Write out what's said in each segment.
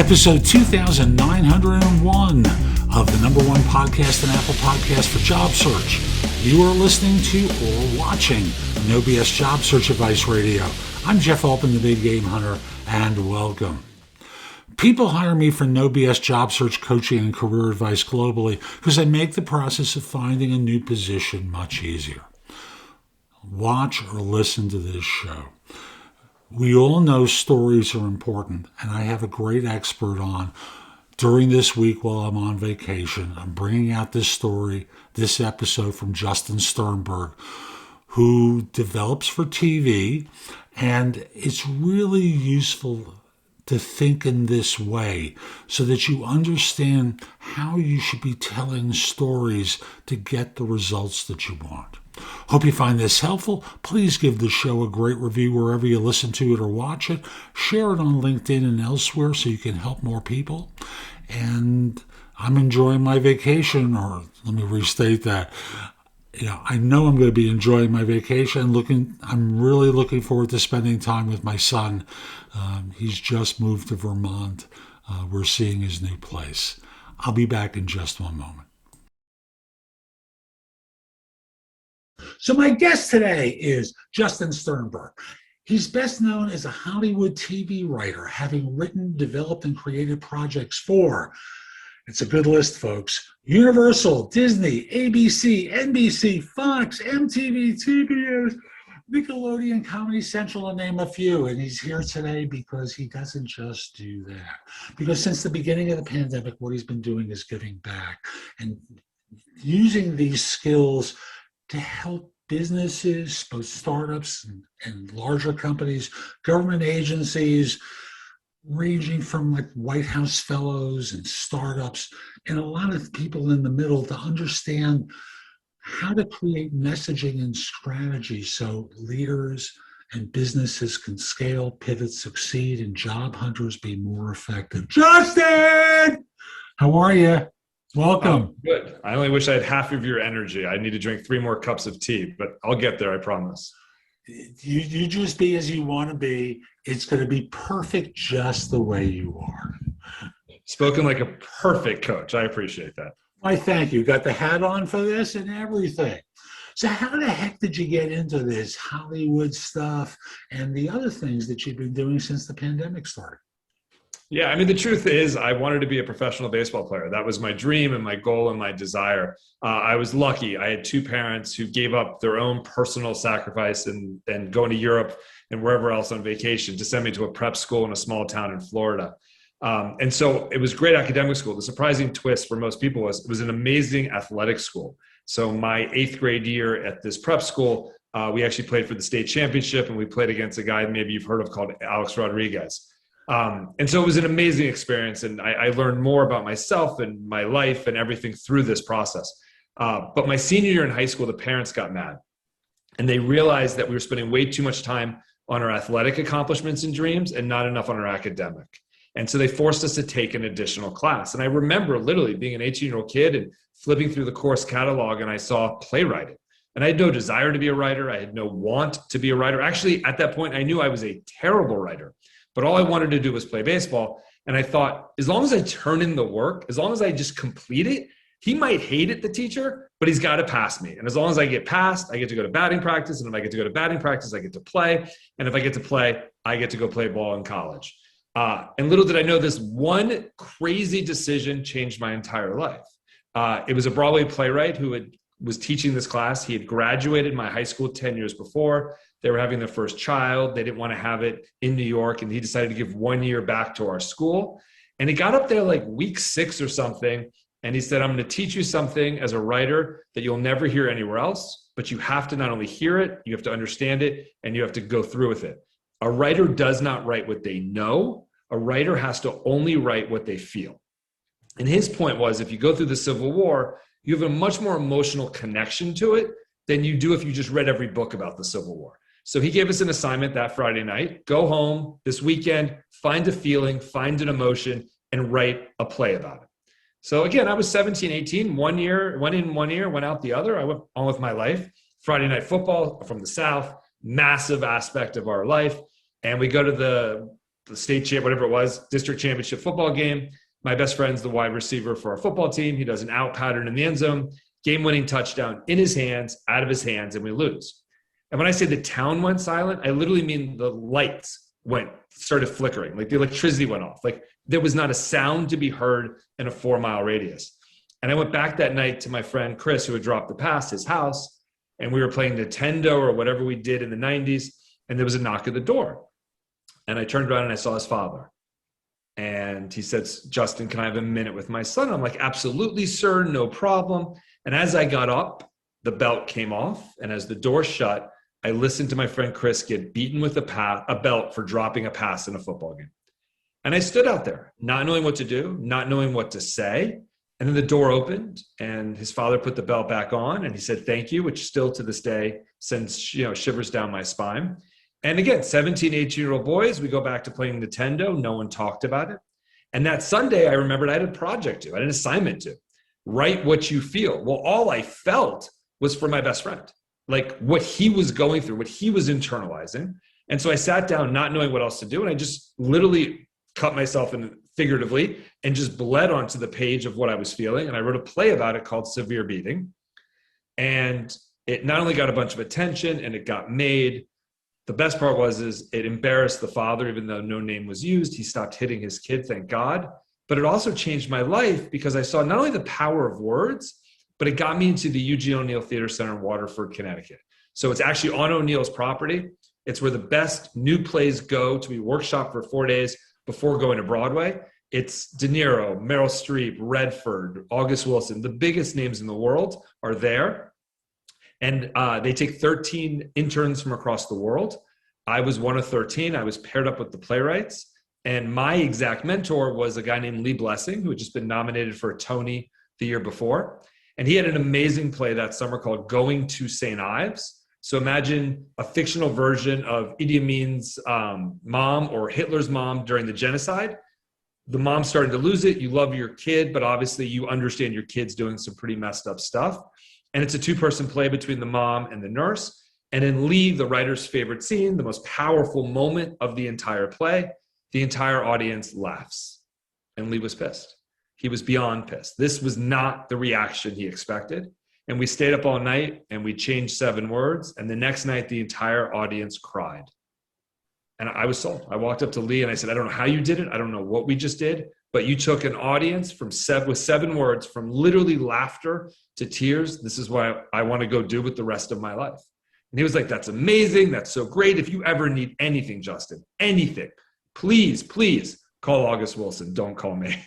episode 2901 of the number one podcast and Apple podcast for job search. You are listening to or watching No BS Job Search Advice Radio. I'm Jeff Altman, the Big Game Hunter, and welcome. People hire me for No BS job search coaching and career advice globally because I make the process of finding a new position much easier. Watch or listen to this show. We all know stories are important, and I have a great expert on during this week while I'm on vacation. I'm bringing out this story, this episode from Justin Sternberg, who develops for TV, and it's really useful to think in this way so that you understand how you should be telling stories to get the results that you want. Hope you find this helpful. Please give the show a great review wherever you listen to it or watch it. Share it on LinkedIn and elsewhere so you can help more people. And I'm enjoying my vacation, or let me restate that. I know I'm going to be enjoying my vacation. I'm really looking forward to spending time with my son. He's just moved to Vermont. We're seeing his new place. I'll be back in just one moment. So my guest today is Justin Sternberg. He's best known as a Hollywood TV writer, having written, developed, and created projects for, it's a good list, folks, Universal, Disney, ABC, NBC, Fox, MTV, TBS, Nickelodeon, Comedy Central, to name a few. And he's here today because he doesn't just do that. Because since the beginning of the pandemic, what he's been doing is giving back and using these skills to help businesses, both startups and larger companies, government agencies, ranging from like White House fellows and startups, and a lot of people in the middle to understand how to create messaging and strategy so leaders and businesses can scale, pivot, succeed, and job hunters be more effective. Justin! How are you? Welcome. Good. I only wish I had half of your energy. I need to drink 3 more cups of tea, but I'll get there, I promise. You just be as you want to be. It's going to be perfect just the way you are. Spoken like a perfect coach. I appreciate that. Why, thank you. Got the hat on for this and everything. So how the heck did you get into this Hollywood stuff and the other things that you've been doing since the pandemic started? Yeah, I mean, the truth is I wanted to be a professional baseball player. That was my dream and my goal and my desire. I was lucky. I had 2 parents who gave up their own personal sacrifice and going to Europe and wherever else on vacation to send me to a prep school in a small town in Florida. And so it was great academic school. The surprising twist for most people was it was an amazing athletic school. So my 8th grade year at this prep school, we actually played for the state championship, and we played against a guy maybe you've heard of called Alex Rodriguez. And so it was an amazing experience, and I learned more about myself and my life and everything through this process. But my senior year in high school, the parents got mad, and they realized that we were spending way too much time on our athletic accomplishments and dreams and not enough on our academic. And so they forced us to take an additional class. And I remember literally being an 18-year-old kid and flipping through the course catalog, and I saw playwriting. And I had no desire to be a writer. I had no want to be a writer. Actually, at that point, I knew I was a terrible writer. But all I wanted to do was play baseball. And I thought, as long as I turn in the work, as long as I just complete it, he might hate it, the teacher, but he's got to pass me. And as long as I get passed, I get to go to batting practice. And if I get to go to batting practice, I get to play. And if I get to play, I get to go play ball in college. And little did I know, this one crazy decision changed my entire life. It was a Broadway playwright who was teaching this class. He had graduated my high school 10 years before. They were having their first child. They didn't want to have it in New York. And he decided to give 1 year back to our school. And he got up there like week 6 or something. And he said, I'm going to teach you something as a writer that you'll never hear anywhere else, but you have to not only hear it, you have to understand it, and you have to go through with it. A writer does not write what they know. A writer has to only write what they feel. And his point was, if you go through the Civil War, you have a much more emotional connection to it than you do if you just read every book about the Civil War. So he gave us an assignment that Friday night: go home this weekend, find a feeling, find an emotion, and write a play about it. So again, I was 17, 18, 1 year, went in 1 year, went out the other. I went on with my life. Friday night football from the South, massive aspect of our life. And we go to the the state champ, whatever it was, district championship football game. My best friend's the wide receiver for our football team. He does an out pattern in the end zone, game-winning touchdown in his hands, out of his hands, and we lose. And when I say the town went silent, I literally mean the lights started flickering, like the electricity went off. Like there was not a sound to be heard in a 4-mile radius. And I went back that night to my friend Chris, who had dropped the pass, his house, and we were playing Nintendo or whatever we did in the 90s, and there was a knock at the door. And I turned around and I saw his father. And he said, Justin, can I have a minute with my son? I'm like, absolutely, sir, no problem. And as I got up, the belt came off. And as the door shut, I listened to my friend Chris get beaten with a belt for dropping a pass in a football game. And I stood out there, not knowing what to do, not knowing what to say. And then the door opened and his father put the belt back on and he said, thank you, which still to this day sends shivers down my spine. And again, 17, 18-year-old boys, we go back to playing Nintendo. No one talked about it. And that Sunday, I remembered I had a project to, I had an assignment to write what you feel. Well, all I felt was for my best friend, like what he was going through, what he was internalizing. And so I sat down not knowing what else to do. And I just literally cut myself in figuratively and just bled onto the page of what I was feeling. And I wrote a play about it called Severe Beating. And it not only got a bunch of attention and it got made, the best part is it embarrassed the father, even though no name was used. He stopped hitting his kid, thank God. But it also changed my life because I saw not only the power of words, but it got me into the Eugene O'Neill Theater Center in Waterford, Connecticut. So it's actually on O'Neill's property. It's where the best new plays go to be workshopped for 4 days before going to Broadway. It's De Niro, Meryl Streep, Redford, August Wilson. The biggest names in the world are there. And they take 13 interns from across the world. I was one of 13. I was paired up with the playwrights. And my exact mentor was a guy named Lee Blessing, who had just been nominated for a Tony the year before. And he had an amazing play that summer called Going to St. Ives. So imagine a fictional version of Idi Amin's mom or Hitler's mom during the genocide. The mom's starting to lose it. You love your kid, but obviously you understand your kid's doing some pretty messed up stuff. And it's a 2-person play between the mom and the nurse. And in Lee, the writer's favorite scene, the most powerful moment of the entire play, the entire audience laughs. And Lee was pissed. He was beyond pissed. This was not the reaction he expected. And we stayed up all night and we changed 7 words. And the next night, the entire audience cried. And I was sold. I walked up to Lee and I said, I don't know how you did it. I don't know what we just did, but you took an audience with 7 words, from literally laughter to tears. This is what I want to go do with the rest of my life. And he was like, that's amazing. That's so great. If you ever need anything, Justin, anything, please call August Wilson. Don't call me.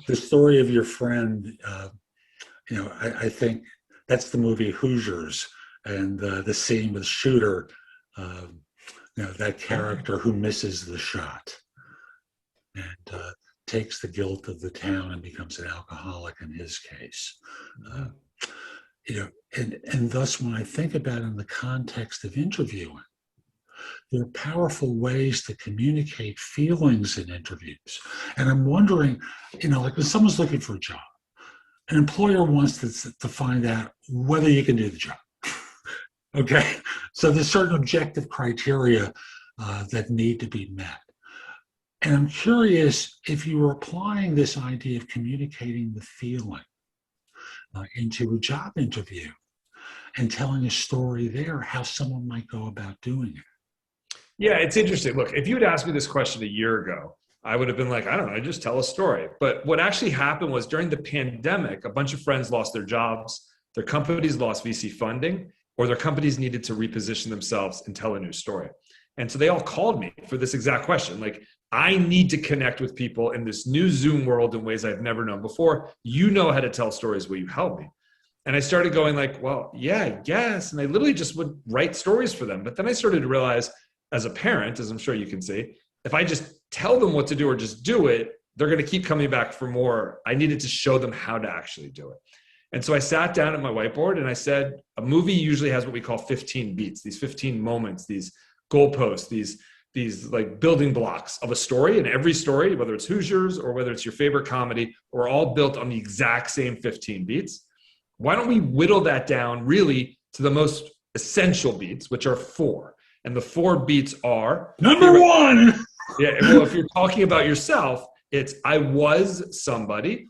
The story of your friend, I think that's the movie Hoosiers, and the scene with Shooter, that character who misses the shot and takes the guilt of the town and becomes an alcoholic in his case. And thus when I think about it in the context of interviewing, there are powerful ways to communicate feelings in interviews. And I'm wondering, like when someone's looking for a job, an employer wants to find out whether you can do the job. Okay, so there's certain objective criteria that need to be met. And I'm curious if you were applying this idea of communicating the feeling into a job interview and telling a story there, how someone might go about doing it. Yeah, it's interesting. Look, if you had asked me this question a year ago, I would have been like, I don't know, just tell a story. But what actually happened was during the pandemic, a bunch of friends lost their jobs, their companies lost VC funding, or their companies needed to reposition themselves and tell a new story. And so they all called me for this exact question. Like, I need to connect with people in this new Zoom world in ways I've never known before. You know how to tell stories. Will you help me? And I started going like, well, yeah, I guess. And I literally just would write stories for them. But then I started to realize, as a parent, as I'm sure you can see, if I just tell them what to do or just do it, they're going to keep coming back for more. I needed to show them how to actually do it. And so I sat down at my whiteboard and I said, a movie usually has what we call 15 beats, these 15 moments, these goalposts, these like building blocks of a story. And every story, whether it's Hoosiers or whether it's your favorite comedy, are all built on the exact same 15 beats. Why don't we whittle that down really to the most essential beats, which are 4? And the 4 beats are number 1. Yeah. Well, if you're talking about yourself, it's I was somebody,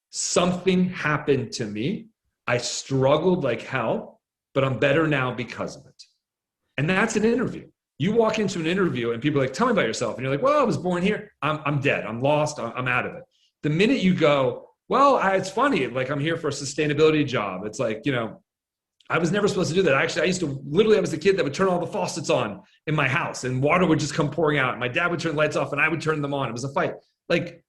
something happened to me, I struggled like hell, but I'm better now because of it. And that's an interview. You walk into an interview and people are like, tell me about yourself. And you're like, well, I was born here. I'm dead. I'm lost. I'm out of it. The minute you go, well, it's funny. Like I'm here for a sustainability job. It's like, I was never supposed to do that. Actually, I was the kid that would turn all the faucets on in my house and water would just come pouring out. My dad would turn the lights off and I would turn them on. It was a fight. Like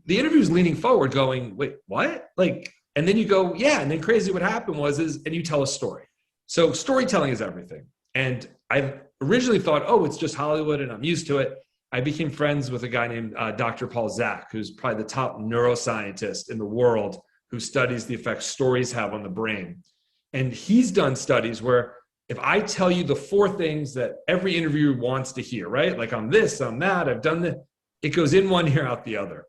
the interview's leaning forward going, wait, what? Like, and then you go, yeah. And then crazy what happened and you tell a story. So storytelling is everything. And I originally thought, oh, it's just Hollywood and I'm used to it. I became friends with a guy named Dr. Paul Zak, who's probably the top neuroscientist in the world who studies the effects stories have on the brain. And he's done studies where if I tell you the 4 things that every interviewer wants to hear, right? Like I'm this, I'm that, I've done that, it goes in one ear, out the other.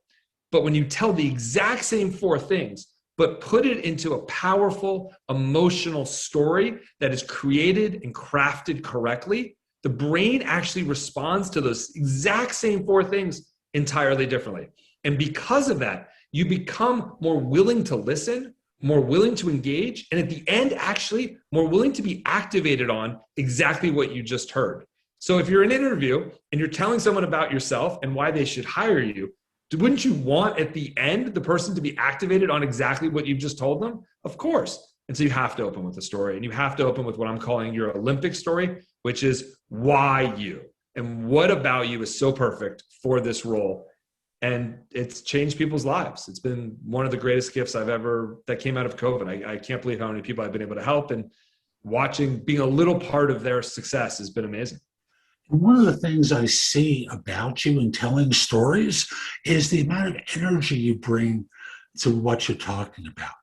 But when you tell the exact same 4 things, but put it into a powerful, emotional story that is created and crafted correctly, the brain actually responds to those exact same 4 things entirely differently. And because of that, you become more willing to listen, more willing to engage, and at the end, actually more willing to be activated on exactly what you just heard. So if you're in an interview and you're telling someone about yourself and why they should hire you, wouldn't you want at the end the person to be activated on exactly what you've just told them? Of course. And so you have to open with the story, and you have to open with what I'm calling your Olympic story, which is why you and what about you is so perfect for this role. And it's changed people's lives. It's been one of the greatest gifts that came out of COVID. I can't believe how many people I've been able to help, and being a little part of their success has been amazing. One of the things I see about you in telling stories is the amount of energy you bring to what you're talking about.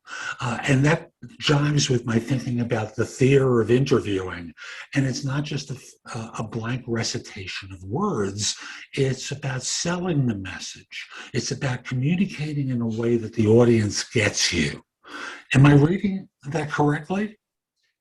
And that jives with my thinking about the theater of interviewing. And it's not just a blank recitation of words. It's about selling the message. It's about communicating in a way that the audience gets you. Am I reading that correctly?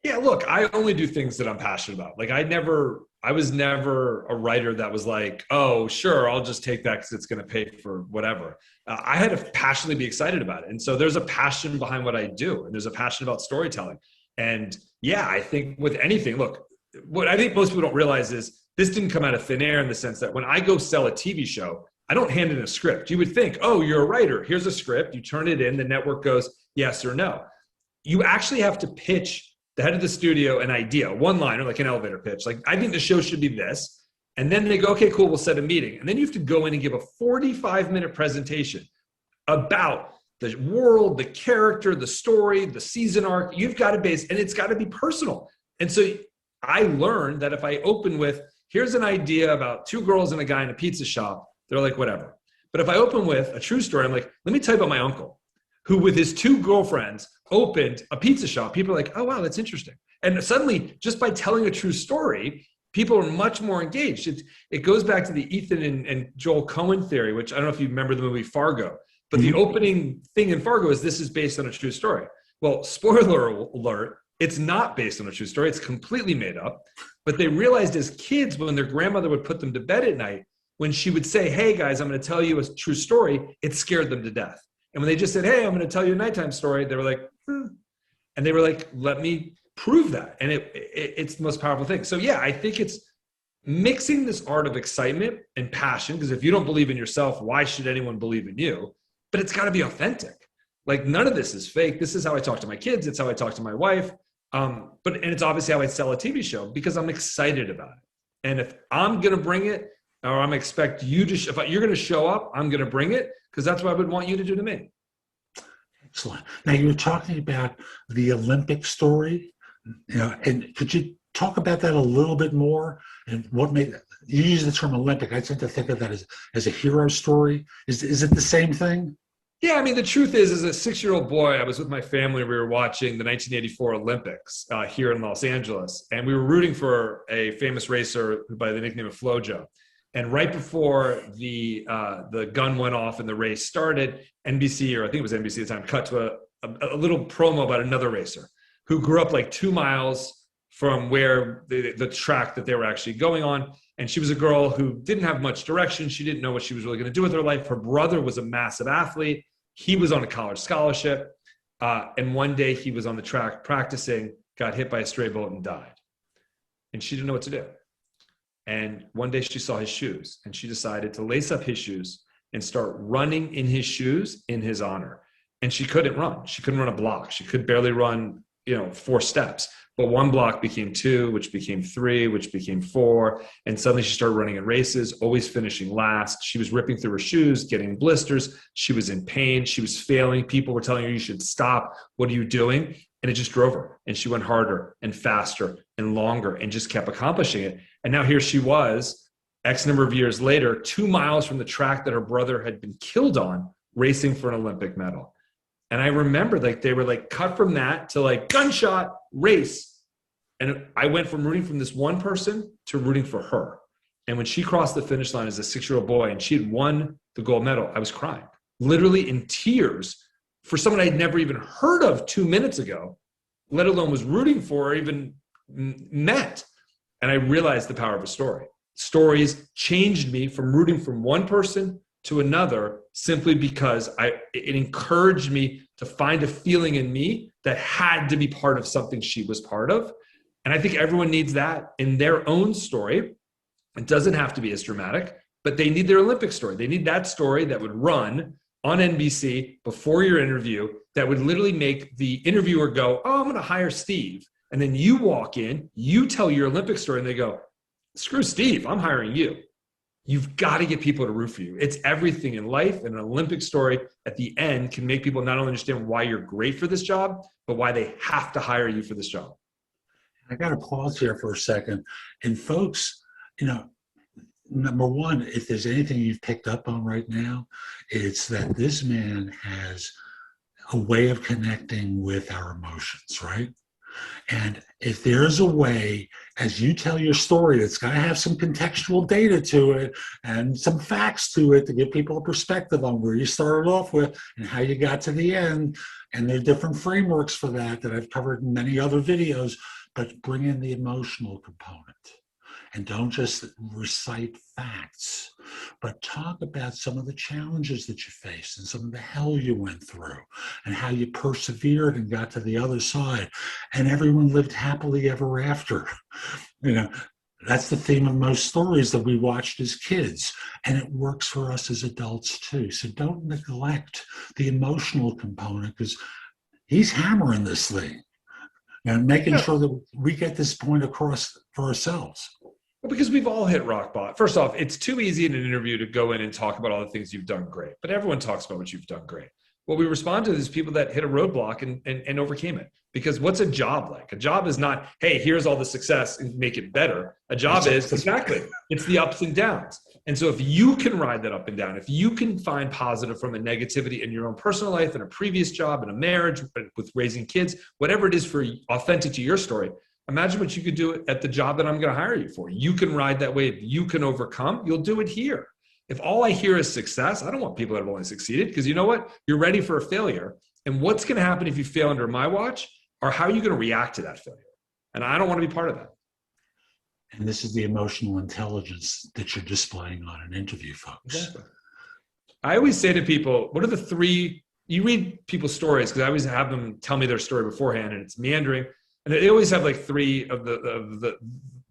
Yeah, look, I only do things that I'm passionate about. Like I was never a writer that was like, oh, sure, I'll just take that because it's going to pay for whatever. I had to passionately be excited about it. And so there's a passion behind what I do. And there's a passion about storytelling. And yeah, I think with anything, look, what I think most people don't realize is this didn't come out of thin air in the sense that when I go sell a TV show, I don't hand in a script. You would think, oh, you're a writer. Here's a script. You turn it in. The network goes yes or no. You actually have to pitch the head of the studio an idea, one liner, like an elevator pitch. Like, I think the show should be this. And then they go, okay, cool, we'll set a meeting. And then you have to go in and give a 45-minute presentation about the world, the character, the story, the season arc. You've got to and it's got to be personal. And so I learned that if I open with, here's an idea about 2 girls and a guy in a pizza shop, they're like, whatever. But if I open with a true story, I'm like, let me tell you about my uncle, who with his 2 girlfriends opened a pizza shop. People are like, oh, wow, that's interesting. And suddenly, just by telling a true story, people are much more engaged. It goes back to the Ethan and Joel Coen theory, which I don't know if you remember the movie Fargo, but the opening thing in Fargo is this is based on a true story. Well, spoiler alert, it's not based on a true story. It's completely made up. But they realized as kids, when their grandmother would put them to bed at night, when she would say, hey, guys, I'm going to tell you a true story, it scared them to death. And when they just said, hey, I'm going to tell you a nighttime story, they were like, and they were like, let me prove that. And it's the most powerful thing. So yeah, I think it's mixing this art of excitement and passion, because if you don't believe in yourself, why should anyone believe in you? But it's got to be authentic. Like, none of this is fake. This is how I talk to my kids. It's how I talk to my wife. And it's obviously how I sell a TV show, because I'm excited about it. And if I'm going to bring it, or I'm expect you to, if you're going to show up, I'm going to bring it, because that's what I would want you to do to me. Excellent. Now, you were talking about the Olympic story, and could you talk about that a little bit more? And what made you use the term Olympic? I tend to think of that as a hero story. Is it the same thing? Yeah, I mean, the truth is, as a 6-year-old boy, I was with my family. We were watching the 1984 Olympics here in Los Angeles, and we were rooting for a famous racer by the nickname of Flojo. And right before the gun went off and the race started, NBC, or I think it was NBC at the time, cut to a little promo about another racer who grew up like 2 miles from where the track that they were actually going on. And she was a girl who didn't have much direction. She didn't know what she was really going to do with her life. Her brother was a massive athlete. He was on a college scholarship. And one day he was on the track practicing, got hit by a stray bullet and died. And she didn't know what to do. And one day she saw his shoes and she decided to lace up his shoes and start running in his shoes in his honor. And she couldn't run. She couldn't run a block. She could barely run, 4 steps. But one block became 2, which became 3, which became 4. And suddenly she started running in races, always finishing last. She was ripping through her shoes, getting blisters. She was in pain. She was failing. People were telling her, you should stop. What are you doing? And it just drove her. And she went harder and faster and longer and just kept accomplishing it. And now here she was, X number of years later, 2 miles from the track that her brother had been killed on, racing for an Olympic medal. And I remember they were cut from that to gunshot race. And I went from rooting from this one person to rooting for her. And when she crossed the finish line as a 6-year-old boy and she had won the gold medal, I was crying, literally in tears for someone I'd never even heard of 2 minutes ago, let alone was rooting for or even met. And I realized the power of a story. Stories changed me from rooting from one person to another simply because it encouraged me to find a feeling in me that had to be part of something she was part of. And I think everyone needs that in their own story. It doesn't have to be as dramatic, but they need their Olympic story. They need that story that would run on NBC before your interview that would literally make the interviewer go, oh, I'm going to hire Steve. And then you walk in, you tell your Olympic story and they go, screw Steve, I'm hiring you. You've got to get people to root for you. It's everything in life, and an Olympic story at the end can make people not only understand why you're great for this job, but why they have to hire you for this job. I got to pause here for a second. And folks, number one, if there's anything you've picked up on right now, it's that this man has a way of connecting with our emotions, right? And if there's a way, as you tell your story, it's got to have some contextual data to it and some facts to it to give people a perspective on where you started off with and how you got to the end. And there are different frameworks for that I've covered in many other videos, but bring in the emotional component. And don't just recite facts, but talk about some of the challenges that you faced and some of the hell you went through and how you persevered and got to the other side. And everyone lived happily ever after. That's the theme of most stories that we watched as kids. And it works for us as adults too. So don't neglect the emotional component because he's hammering this thing and making sure that we get this point across for ourselves. Well, because we've all hit rock bottom. First off, it's too easy in an interview to go in and talk about all the things you've done great, but everyone talks about what you've done great. What we respond to is people that hit a roadblock and overcame it. Because what's a job like? A job is not, hey, here's all the success and make it better. A job is, exactly, it's the ups and downs. And so if you can ride that up and down, if you can find positive from the negativity in your own personal life, in a previous job, in a marriage, with raising kids, whatever it is for authentic to your story, imagine what you could do at the job that I'm going to hire you for. You can ride that wave. You can overcome. You'll do it here. If all I hear is success, I don't want people that have only succeeded because you know what? You're ready for a failure. And what's going to happen if you fail under my watch, or how are you going to react to that failure? And I don't want to be part of that. And this is the emotional intelligence that you're displaying on an interview, folks. Exactly. I always say to people, what are the 3, you read people's stories because I always have them tell me their story beforehand and it's meandering. And they always have 3 of the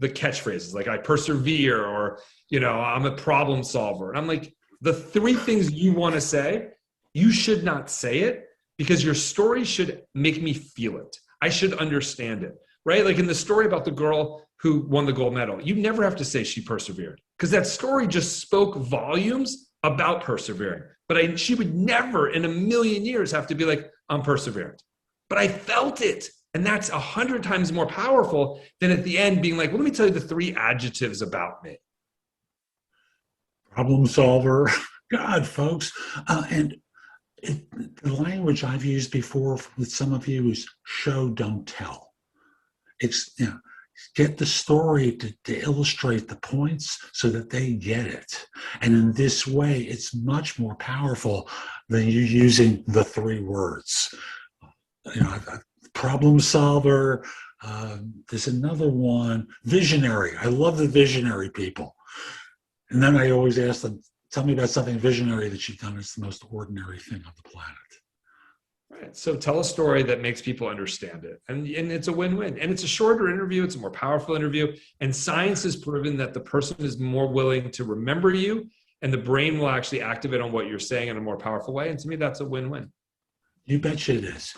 catchphrases, like I persevere or, I'm a problem solver. And I'm like, the 3 things you want to say, you should not say it because your story should make me feel it. I should understand it, right? Like in the story about the girl who won the gold medal, you never have to say she persevered because that story just spoke volumes about persevering. But she would never in a million years have to be like, I'm perseverant. But I felt it. And that's 100 times more powerful than at the end being like, well, let me tell you the 3 adjectives about me. Problem solver. God, folks. The language I've used before with some of you is show, don't tell. It's, get the story to illustrate the points so that they get it. And in this way, it's much more powerful than you using the 3 words. Problem solver, There's another one, visionary. I love the visionary people. And then I always ask them, tell me about something visionary that you've done. It's the most ordinary thing on the planet. Right. So tell a story that makes people understand it. And it's a win-win. And it's a shorter interview. It's a more powerful interview. And science has proven that the person is more willing to remember you, and the brain will actually activate on what you're saying in a more powerful way. And to me, that's a win-win. You bet you it is.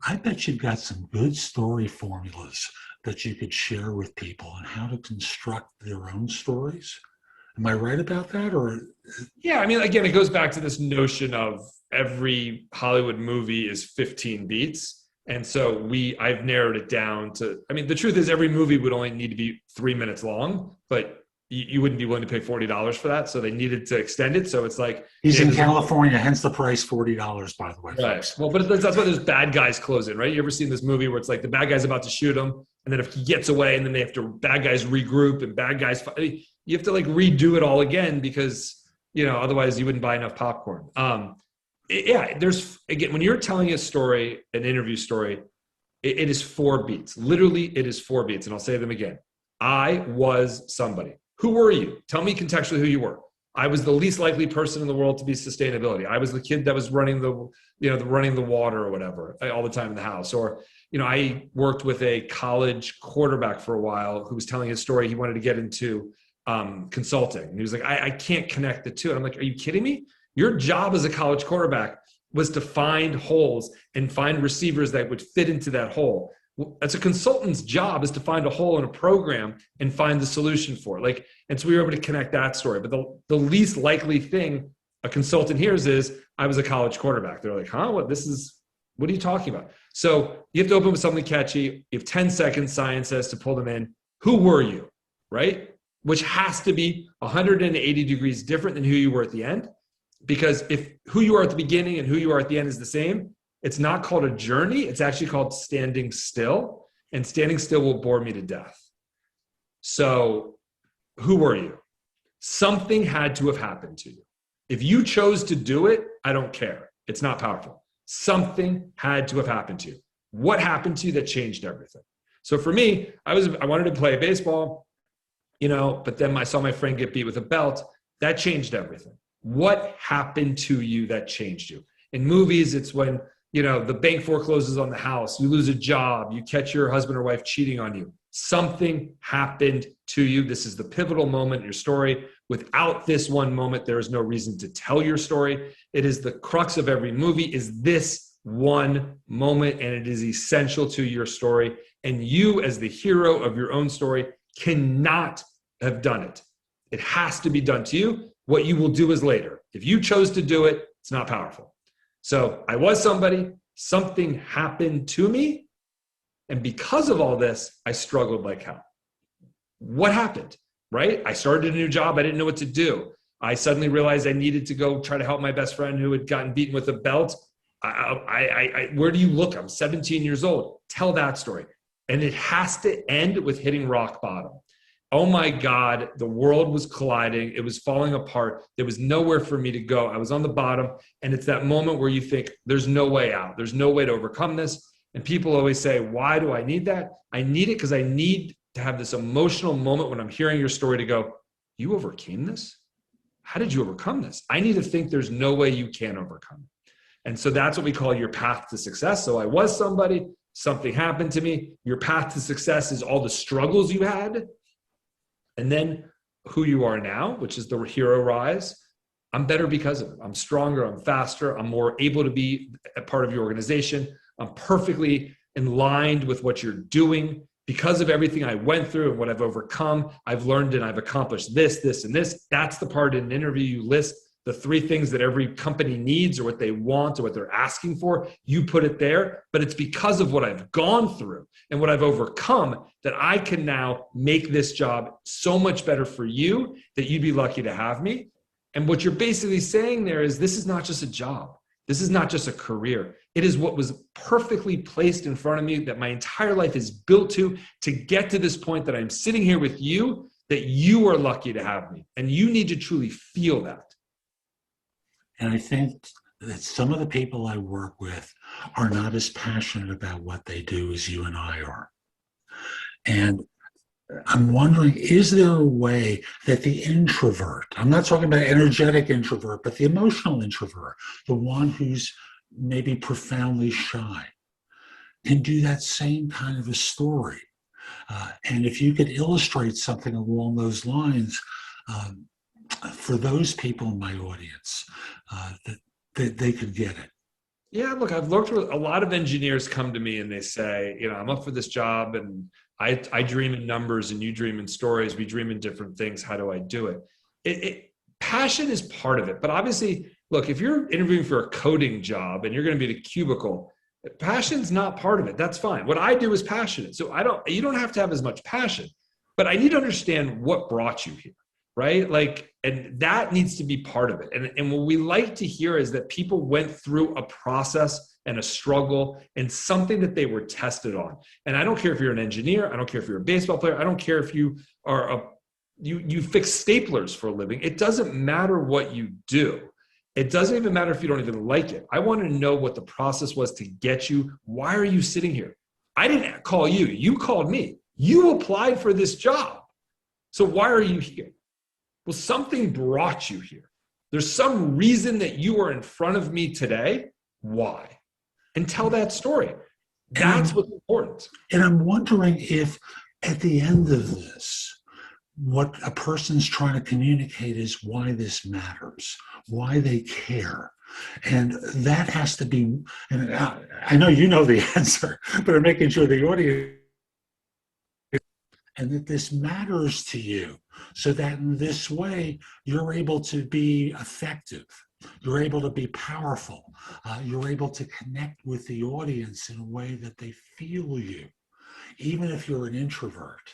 I bet you've got some good story formulas that you could share with people on how to construct their own stories. Am I right about that? Or yeah, I mean, again, it goes back to this notion of every Hollywood movie is 15 beats. And so I've narrowed it down to, I mean, the truth is every movie would only need to be 3 minutes long, but you wouldn't be willing to pay $40 for that. So they needed to extend it. So it's like, he's in California, hence the price, $40, by the way. Right. Folks. Well, but that's why there's bad guys close in, right? You ever seen this movie where it's like the bad guy's about to shoot him, and then if he gets away, and then bad guys regroup, and bad guys, you have to like redo it all again because, otherwise you wouldn't buy enough popcorn. There's, again, when you're telling a story, an interview story, it is 4 beats. Literally, it is 4 beats. And I'll say them again. I was somebody. Who were you? Tell me contextually who you were. I was the least likely person in the world to be sustainability. I was the kid that was running the water or whatever all the time in the house. Or, I worked with a college quarterback for a while who was telling his story. He wanted to get into consulting. And he was like, I can't connect the two. And I'm like, are you kidding me? Your job as a college quarterback was to find holes and find receivers that would fit into that hole. As a consultant's job is to find a hole in a program and find the solution for it. And so we were able to connect that story. But the least likely thing a consultant hears is, I was a college quarterback. They're like, huh? What are you talking about? So you have to open with something catchy. You have 10 seconds, science says, to pull them in. Who were you, right? Which has to be 180 degrees different than who you were at the end. Because if who you are at the beginning and who you are at the end is the same, it's not called a journey. It's actually called standing still. And standing still will bore me to death. So who were you? Something had to have happened to you. If you chose to do it, I don't care. It's not powerful. Something had to have happened to you. What happened to you that changed everything? So for me, I wanted to play baseball, but then I saw my friend get beat with a belt. That changed everything. What happened to you that changed you? In movies, it's when, the bank forecloses on the house, you lose a job, you catch your husband or wife cheating on you. Something happened to you. This is the pivotal moment in your story. Without this one moment, there is no reason to tell your story. It is the crux of every movie, is this one moment, and it is essential to your story. And you, as the hero of your own story, cannot have done it. It has to be done to you. What you will do is later. If you chose to do it, it's not powerful. So I was somebody, something happened to me, and because of all this, I struggled like hell. What happened, right? I started a new job. I didn't know what to do. I suddenly realized I needed to go try to help my best friend who had gotten beaten with a belt. Where do you look? I'm 17 years old. Tell that story. And it has to end with hitting rock bottom. Oh my God, the world was colliding. It was falling apart. There was nowhere for me to go. I was on the bottom. And it's that moment where you think, there's no way out. There's no way to overcome this. And people always say, why do I need that? I need it because I need to have this emotional moment when I'm hearing your story to go, you overcame this? How did you overcome this? I need to think there's no way you can overcome it. And so that's what we call your path to success. So I was somebody, something happened to me. Your path to success is all the struggles you had. And then who you are now, which is the hero rise. I'm better because of it. I'm stronger, I'm faster, I'm more able to be a part of your organization. I'm perfectly in line with what you're doing. Because of everything I went through and what I've overcome, I've learned and I've accomplished this, this, and this. That's the part in an interview you list the 3 things that every company needs or what they want or what they're asking for. You put it there, but it's because of what I've gone through and what I've overcome that I can now make this job so much better for you that you'd be lucky to have me. And what you're basically saying there is, this is not just a job. This is not just a career. It is what was perfectly placed in front of me that my entire life is built to get to this point that I'm sitting here with you, that you are lucky to have me. And you need to truly feel that. And I think that some of the people I work with are not as passionate about what they do as you and I are. And I'm wondering, is there a way that the introvert, I'm not talking about energetic introvert, but the emotional introvert, the one who's maybe profoundly shy, can do that same kind of a story? And if you could illustrate something along those lines um, for those people in my audience, that they could get it. Yeah, look, I've looked with a lot of engineers come to me and they say, I'm up for this job and I dream in numbers and you dream in stories. We dream in different things. How do I do it? Passion is part of it. But obviously, look, if you're interviewing for a coding job and you're going to be at a cubicle, passion's not part of it. That's fine. What I do is passionate. So you don't have to have as much passion, but I need to understand what brought you here. Right? Like, and that needs to be part of it. And what we like to hear is that people went through a process and a struggle and something that they were tested on. And I don't care if you're an engineer, I don't care if you're a baseball player, I don't care if you are you fix staplers for a living. It doesn't matter what you do. It doesn't even matter if you don't even like it. I want to know what the process was to get you. Why are you sitting here? I didn't call you. You called me. You applied for this job. So why are you here? Well, something brought you here. There's some reason that you are in front of me today. Why? And tell that story. That's what's important. And I'm wondering if at the end of this, what a person's trying to communicate is why this matters, why they care. And that has to be, and I know you know the answer, but I'm making sure the audience, and that this matters to you, so that in this way, you're able to be effective. You're able to be powerful. You're able to connect with the audience in a way that they feel you. Even if you're an introvert,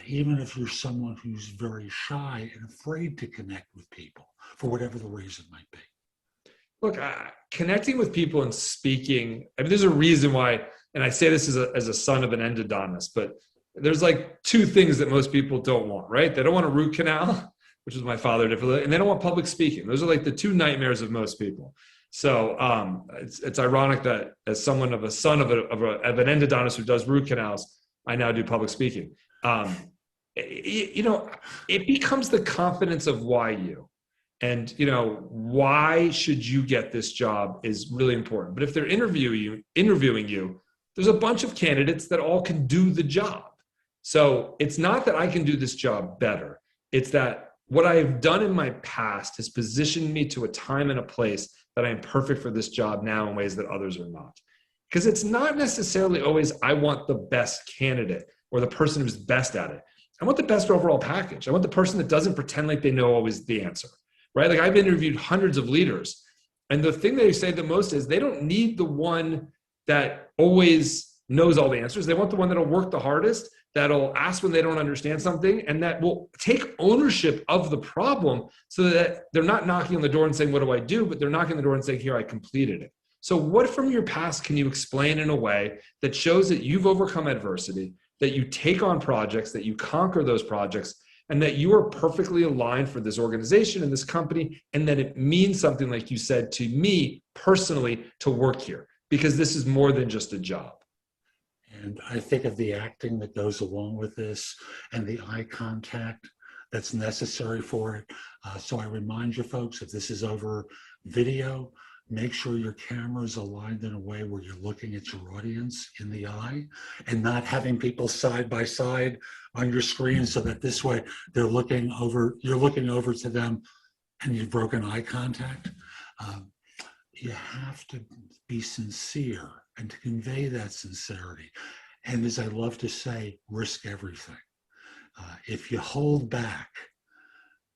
even if you're someone who's very shy and afraid to connect with people, for whatever the reason might be. Look, connecting with people and speaking, I mean, there's a reason why, and I say this as a son of an endodontist, but there's like two things that most people don't want, right? They don't want a root canal, which is my father, and they don't want public speaking. Those are like the two nightmares of most people. So it's ironic that as someone of a son of an endodontist who does root canals, I now do public speaking. It becomes the confidence of why you. And, why should you get this job is really important. But if they're interviewing you, there's a bunch of candidates that all can do the job. So it's not that I can do this job better. It's that what I have done in my past has positioned me to a time and a place that I am perfect for this job now in ways that others are not. Because it's not necessarily always I want the best candidate or the person who's best at it. I want the best overall package. I want the person that doesn't pretend like they know always the answer, right? Like I've interviewed hundreds of leaders, and the thing they say the most is they don't need the one that always knows all the answers. They want the one that'll work the hardest, that'll ask when they don't understand something, and that will take ownership of the problem so that they're not knocking on the door and saying, what do I do? But they're knocking on the door and saying, here, I completed it. So what from your past can you explain in a way that shows that you've overcome adversity, that you take on projects, that you conquer those projects, and that you are perfectly aligned for this organization and this company, and that it means something, like you said, to me personally to work here, because this is more than just a job. And I think of the acting that goes along with this and the eye contact that's necessary for it. So I remind you folks, if this is over video, make sure your camera is aligned in a way where you're looking at your audience in the eye and not having people side by side on your screen, so that this way you're looking over to them and you've broken eye contact. You have to be sincere and to convey that sincerity. And as I love to say, risk everything. If you hold back,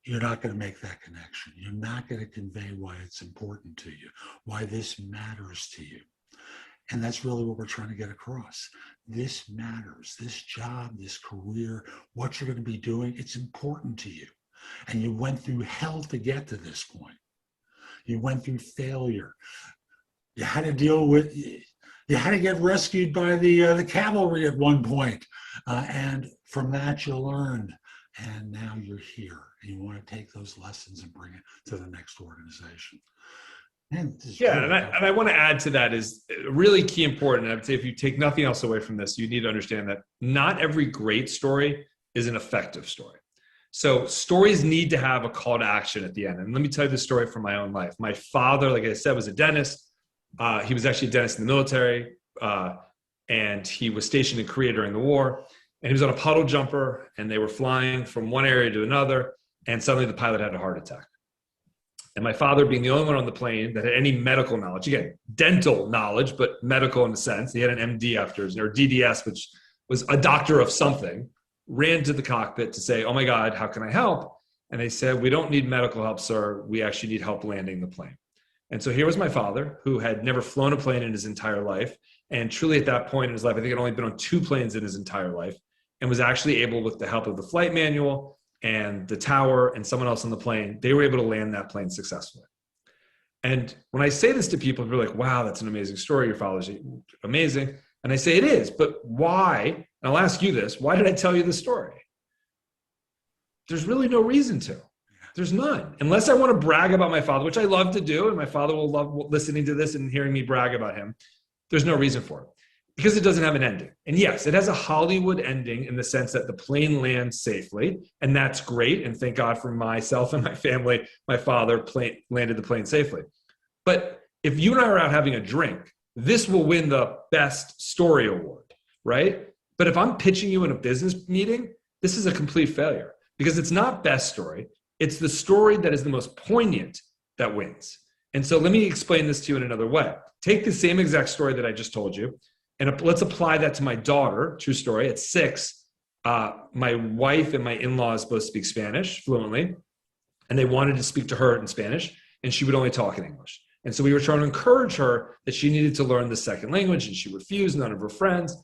you're not going to make that connection. You're not going to convey why it's important to you, why this matters to you. And that's really what we're trying to get across. This matters. This job, this career, what you're going to be doing, it's important to you. And you went through hell to get to this point. You went through failure. You had to deal with, you had to get rescued by the cavalry at one point. And from that you learned. And now you're here. And you want to take those lessons and bring it to the next organization. Man, this is Yeah, great. and I want to add to that is really key important. I would say if you take nothing else away from this, you need to understand that not every great story is an effective story. So stories need to have a call to action at the end. And let me tell you the story from my own life. My father, like I said, was a dentist. He was actually a dentist in the military, and he was stationed in Korea during the war. And he was on a puddle jumper, and they were flying from one area to another, and suddenly the pilot had a heart attack. And my father, being the only one on the plane that had any medical knowledge, again, dental knowledge, but medical in a sense, he had an MD after his, or DDS, which was a doctor of something, ran to the cockpit to say, "Oh my God, how can I help?" And they said, "We don't need medical help, sir. We actually need help landing the plane." And so here was my father, who had never flown a plane in his entire life. And truly at that point in his life, I think he'd only been on 2 planes in his entire life, and was actually able, with the help of the flight manual and the tower and someone else on the plane, they were able to land that plane successfully. And when I say this to people, they're like, "Wow, that's an amazing story. Your father's amazing." And I say, it is, but why? And I'll ask you this, why did I tell you the story? There's really no reason to. There's none. Unless I want to brag about my father, which I love to do, and my father will love listening to this and hearing me brag about him. There's no reason for it, because it doesn't have an ending. And yes, it has a Hollywood ending in the sense that the plane lands safely, and that's great. And thank God for myself and my family, my father landed the plane safely. But if you and I are out having a drink, this will win the best story award, right? But if I'm pitching you in a business meeting, this is a complete failure, because it's not best story. It's the story that is the most poignant that wins. And so let me explain this to you in another way. Take the same exact story that I just told you, and let's apply that to my daughter. True story. At 6, my wife and my in-laws both speak Spanish fluently, and they wanted to speak to her in Spanish, and she would only talk in English. And so we were trying to encourage her that she needed to learn the second language, and she refused. None of her friends.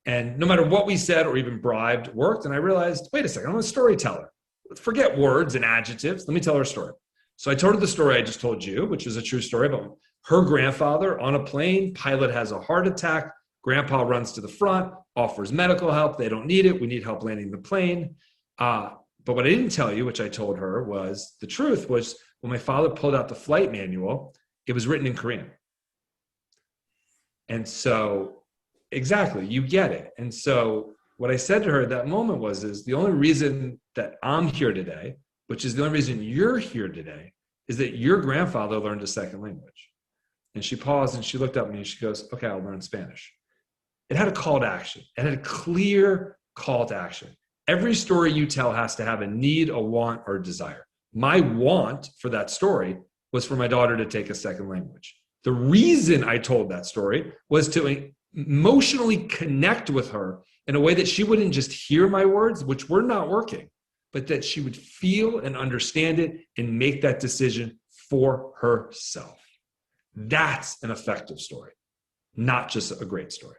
And no matter what we said or even bribed worked. And I realized, wait a second, I'm a storyteller. Forget words and adjectives. Let me tell her a story. So I told her the story I just told you, which is a true story about her grandfather on a plane. Pilot has a heart attack. Grandpa runs to the front, offers medical help. They don't need it. We need help landing the plane. But what I didn't tell you, which I told her, was the truth was when my father pulled out the flight manual, it was written in Korean. And so, exactly, you get it. And so what I said to her at that moment is the only reason that I'm here today, which is the only reason you're here today, is that your grandfather learned a second language. And she paused and she looked up at me and she goes, "Okay, I'll learn Spanish." It had a call to action. It had a clear call to action. Every story you tell has to have a need, a want, or a desire. My want for that story was for my daughter to take a second language. The reason I told that story was to emotionally connect with her in a way that she wouldn't just hear my words, which were not working, but that she would feel and understand it and make that decision for herself. That's an effective story, not just a great story.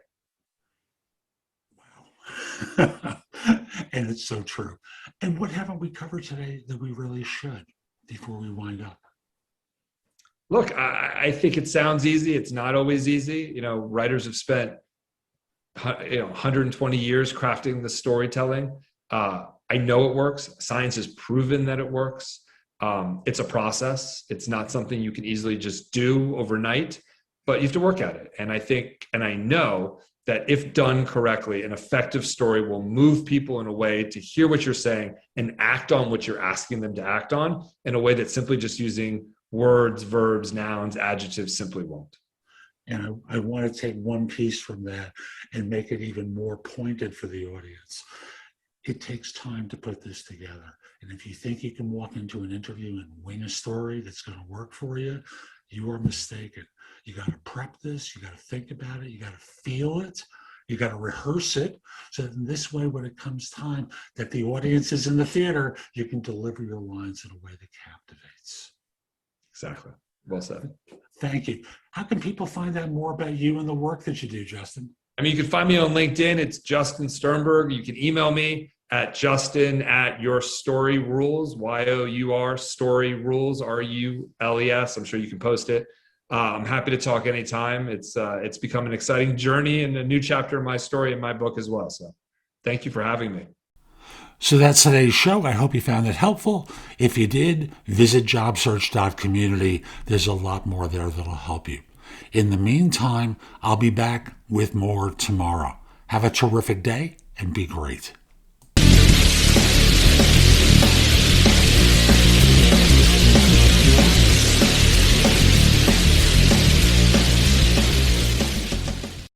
Wow. And it's so true. And what haven't we covered today that we really should before we wind up? Look, I think it sounds easy. It's not always easy. You know, writers have spent 120 years crafting the storytelling. I know it works. Science has proven that it works. It's a process. It's not something you can easily just do overnight, but you have to work at it. And I think, and I know that if done correctly, an effective story will move people in a way to hear what you're saying and act on what you're asking them to act on in a way that simply just using words, verbs, nouns, adjectives simply won't. And I want to take one piece from that and make it even more pointed for the audience. It takes time to put this together. And if you think you can walk into an interview and wing a story that's going to work for you, you are mistaken. You got to prep this. You got to think about it. You got to feel it. You got to rehearse it. So that in this way, when it comes time that the audience is in the theater, you can deliver your lines in a way that captivates. Exactly. Well said. Thank you. How can people find out more about you and the work that you do, Justin? I mean, you can find me on LinkedIn. It's Justin Sternberg. You can email me at justin@yourstoryrules, YOUR story rules, RULES. I'm sure you can post it. I'm happy to talk anytime. It's become an exciting journey and a new chapter in my story in my book as well. So thank you for having me. So that's today's show. I hope you found it helpful. If you did, visit JobSearch.Community. There's a lot more there that'll help you. In the meantime, I'll be back with more tomorrow. Have a terrific day and be great.